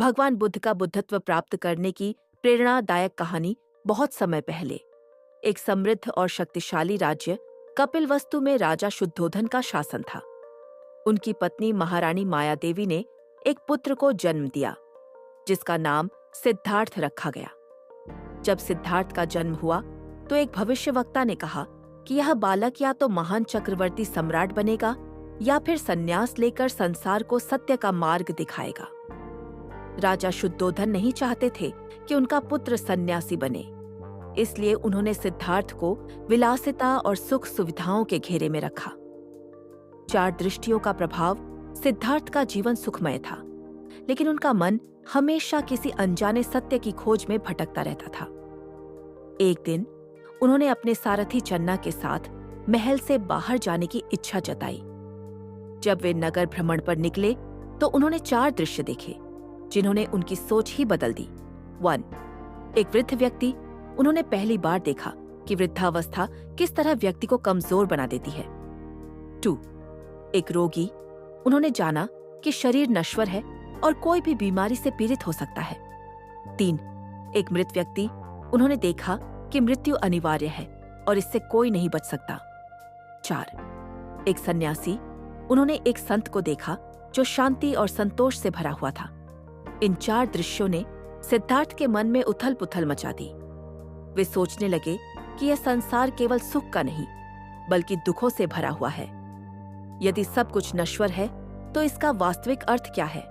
भगवान बुद्ध का बुद्धत्व प्राप्त करने की प्रेरणादायक कहानी बहुत समय पहले एक समृद्ध और शक्तिशाली राज्य कपिलवस्तु में राजा शुद्धोधन का शासन था। उनकी पत्नी महारानी माया देवी ने एक पुत्र को जन्म दिया जिसका नाम सिद्धार्थ रखा गया। जब सिद्धार्थ का जन्म हुआ तो एक भविष्यवक्ता ने कहा कि यह बालक या तो महान चक्रवर्ती सम्राट बनेगा या फिर संन्यास लेकर संसार को सत्य का मार्ग दिखाएगा। राजा शुद्धोधन नहीं चाहते थे कि उनका पुत्र सन्यासी बने, इसलिए उन्होंने सिद्धार्थ को विलासिता और सुख सुविधाओं के घेरे में रखा। 4 दृष्टियों का प्रभाव सिद्धार्थ का जीवन सुखमय था, लेकिन उनका मन हमेशा किसी अनजाने सत्य की खोज में भटकता रहता था। एक दिन उन्होंने अपने सारथी चन्ना के साथ महल से बाहर जाने की इच्छा जताई। जब वे नगर भ्रमण पर निकले तो उन्होंने 4 दृश्य देखे जिन्होंने उनकी सोच ही बदल दी। 1. एक वृद्ध व्यक्ति। उन्होंने पहली बार देखा कि वृद्धावस्था किस तरह व्यक्ति को कमजोर बना देती है। 2. एक रोगी। उन्होंने जाना कि शरीर नश्वर है और कोई भी बीमारी से पीड़ित हो सकता है। 3. एक मृत व्यक्ति। उन्होंने देखा कि मृत्यु अनिवार्य है और इससे कोई नहीं बच सकता। 4. एक सन्यासी। उन्होंने एक संत को देखा जो शांति और संतोष से भरा हुआ था। इन 4 दृश्यों ने सिद्धार्थ के मन में उथल पुथल मचा दी। वे सोचने लगे कि यह संसार केवल सुख का नहीं बल्कि दुखों से भरा हुआ है। यदि सब कुछ नश्वर है तो इसका वास्तविक अर्थ क्या है?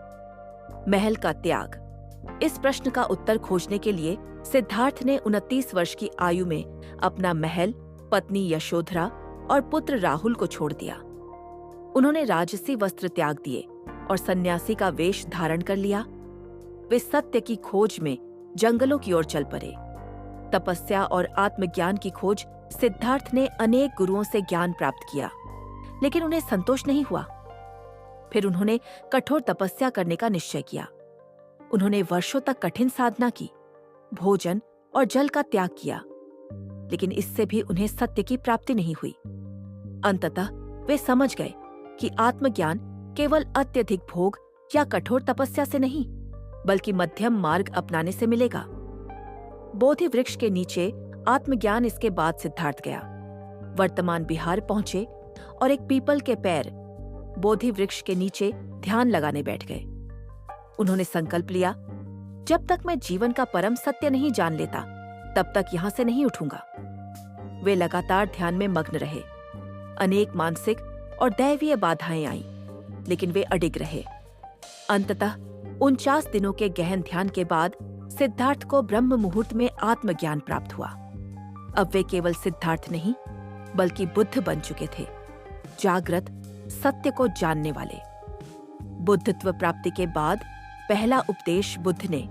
महल का त्याग। इस प्रश्न का उत्तर खोजने के लिए सिद्धार्थ ने 29 वर्ष की आयु में अपना महल, पत्नी यशोधरा और पुत्र राहुल को छोड़ दिया। उन्होंने राजसी वस्त्र त्याग दिए और सन्यासी का वेश धारण कर लिया। वे सत्य की खोज में जंगलों की ओर चल पड़े। तपस्या और आत्मज्ञान की खोज सिद्धार्थ ने अनेक गुरुओं से ज्ञान प्राप्त किया, लेकिन उन्हें संतोष नहीं हुआ। फिर उन्होंने कठोर तपस्या करने का निश्चय किया। उन्होंने वर्षों तक कठिन साधना की, भोजन और जल का त्याग किया, लेकिन इससे भी उन्हें सत्य की प्राप्ति नहीं हुई। अंततः वे समझ गए कि आत्मज्ञान केवल अत्यधिक भोग या कठोर तपस्या से नहीं बल्कि मध्यम मार्ग अपनाने से मिलेगा। बोधि वृक्ष के नीचे आत्मज्ञान इसके बाद सिद्धार्थ गया। वर्तमान बिहार पहुंचे और एक पीपल के पैर बोधि वृक्ष के नीचे ध्यान लगाने बैठ गए। उन्होंने संकल्प लिया, जब तक मैं जीवन का परम सत्य नहीं जान लेता तब तक यहां से नहीं उठूंगा। वे लगातार ध्यान में मग्न रहे। अनेक मानसिक और दैवीय बाधाएं आईं, लेकिन वे अडिग रहे। अंततः 49 दिनों के गहन ध्यान के बाद सिद्धार्थ को ब्रह्म मुहूर्त में आत्मज्ञान प्राप्त हुआ। अब वे केवल सिद्धार्थ नहीं बल्कि बुद्ध बन चुके थे, जागृत, सत्य को जानने वाले। बुद्धत्व प्राप्ति के बाद पहला उपदेश बुद्ध ने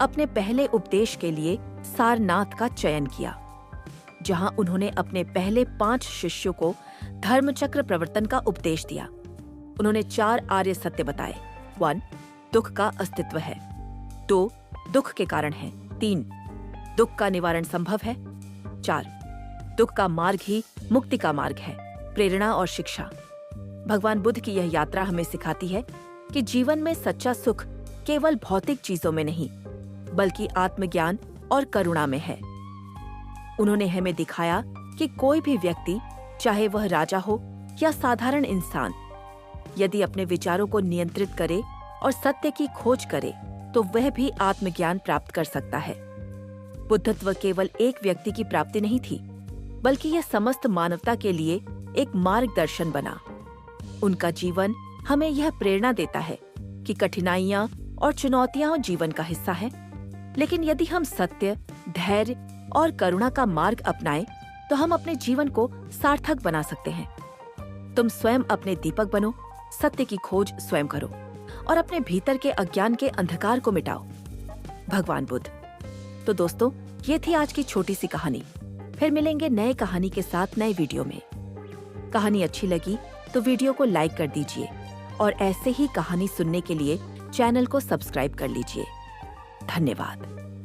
अपने पहले उपदेश के लिए सारनाथ का चयन किया, जहां उन्होंने अपने पहले 5 शिष्यों को धर्मचक्र प्रवर्तन का उपदेश दिया। उन्होंने 4 आर्य सत्य बताए। 1. दुख का अस्तित्व है। 2. दुख के कारण है। 3. दुख का निवारण संभव है। 4. दुख का मार्ग ही मुक्ति का मार्ग है। प्रेरणा और शिक्षा। भगवान बुद्ध की यह यात्रा हमें सिखाती है कि जीवन में सच्चा सुख केवल भौतिक चीजों में नहीं बल्कि आत्मज्ञान और करुणा में है। उन्होंने हमें दिखाया कि कोई भी व्यक्ति, चाहे वह राजा हो या साधारण इंसान, यदि अपने विचारों को नियंत्रित करे और सत्य की खोज करे तो वह भी आत्मज्ञान प्राप्त कर सकता है। बुद्धत्व केवल एक व्यक्ति की प्राप्ति नहीं थी बल्कि यह समस्त मानवता के लिए एक मार्गदर्शन बना। उनका जीवन हमें यह प्रेरणा देता है कि कठिनाइयां और चुनौतियां जीवन का हिस्सा है, लेकिन यदि हम सत्य, धैर्य और करुणा का मार्ग अपनाएं तो हम अपने जीवन को सार्थक बना सकते हैं। तुम स्वयं अपने दीपक बनो, सत्य की खोज स्वयं करो और अपने भीतर के अज्ञान के अंधकार को मिटाओ। भगवान बुद्ध। तो दोस्तों, ये थी आज की छोटी सी कहानी। फिर मिलेंगे नए कहानी के साथ नए वीडियो में। कहानी अच्छी लगी तो वीडियो को लाइक कर दीजिए और ऐसे ही कहानी सुनने के लिए चैनल को सब्सक्राइब कर लीजिए। धन्यवाद।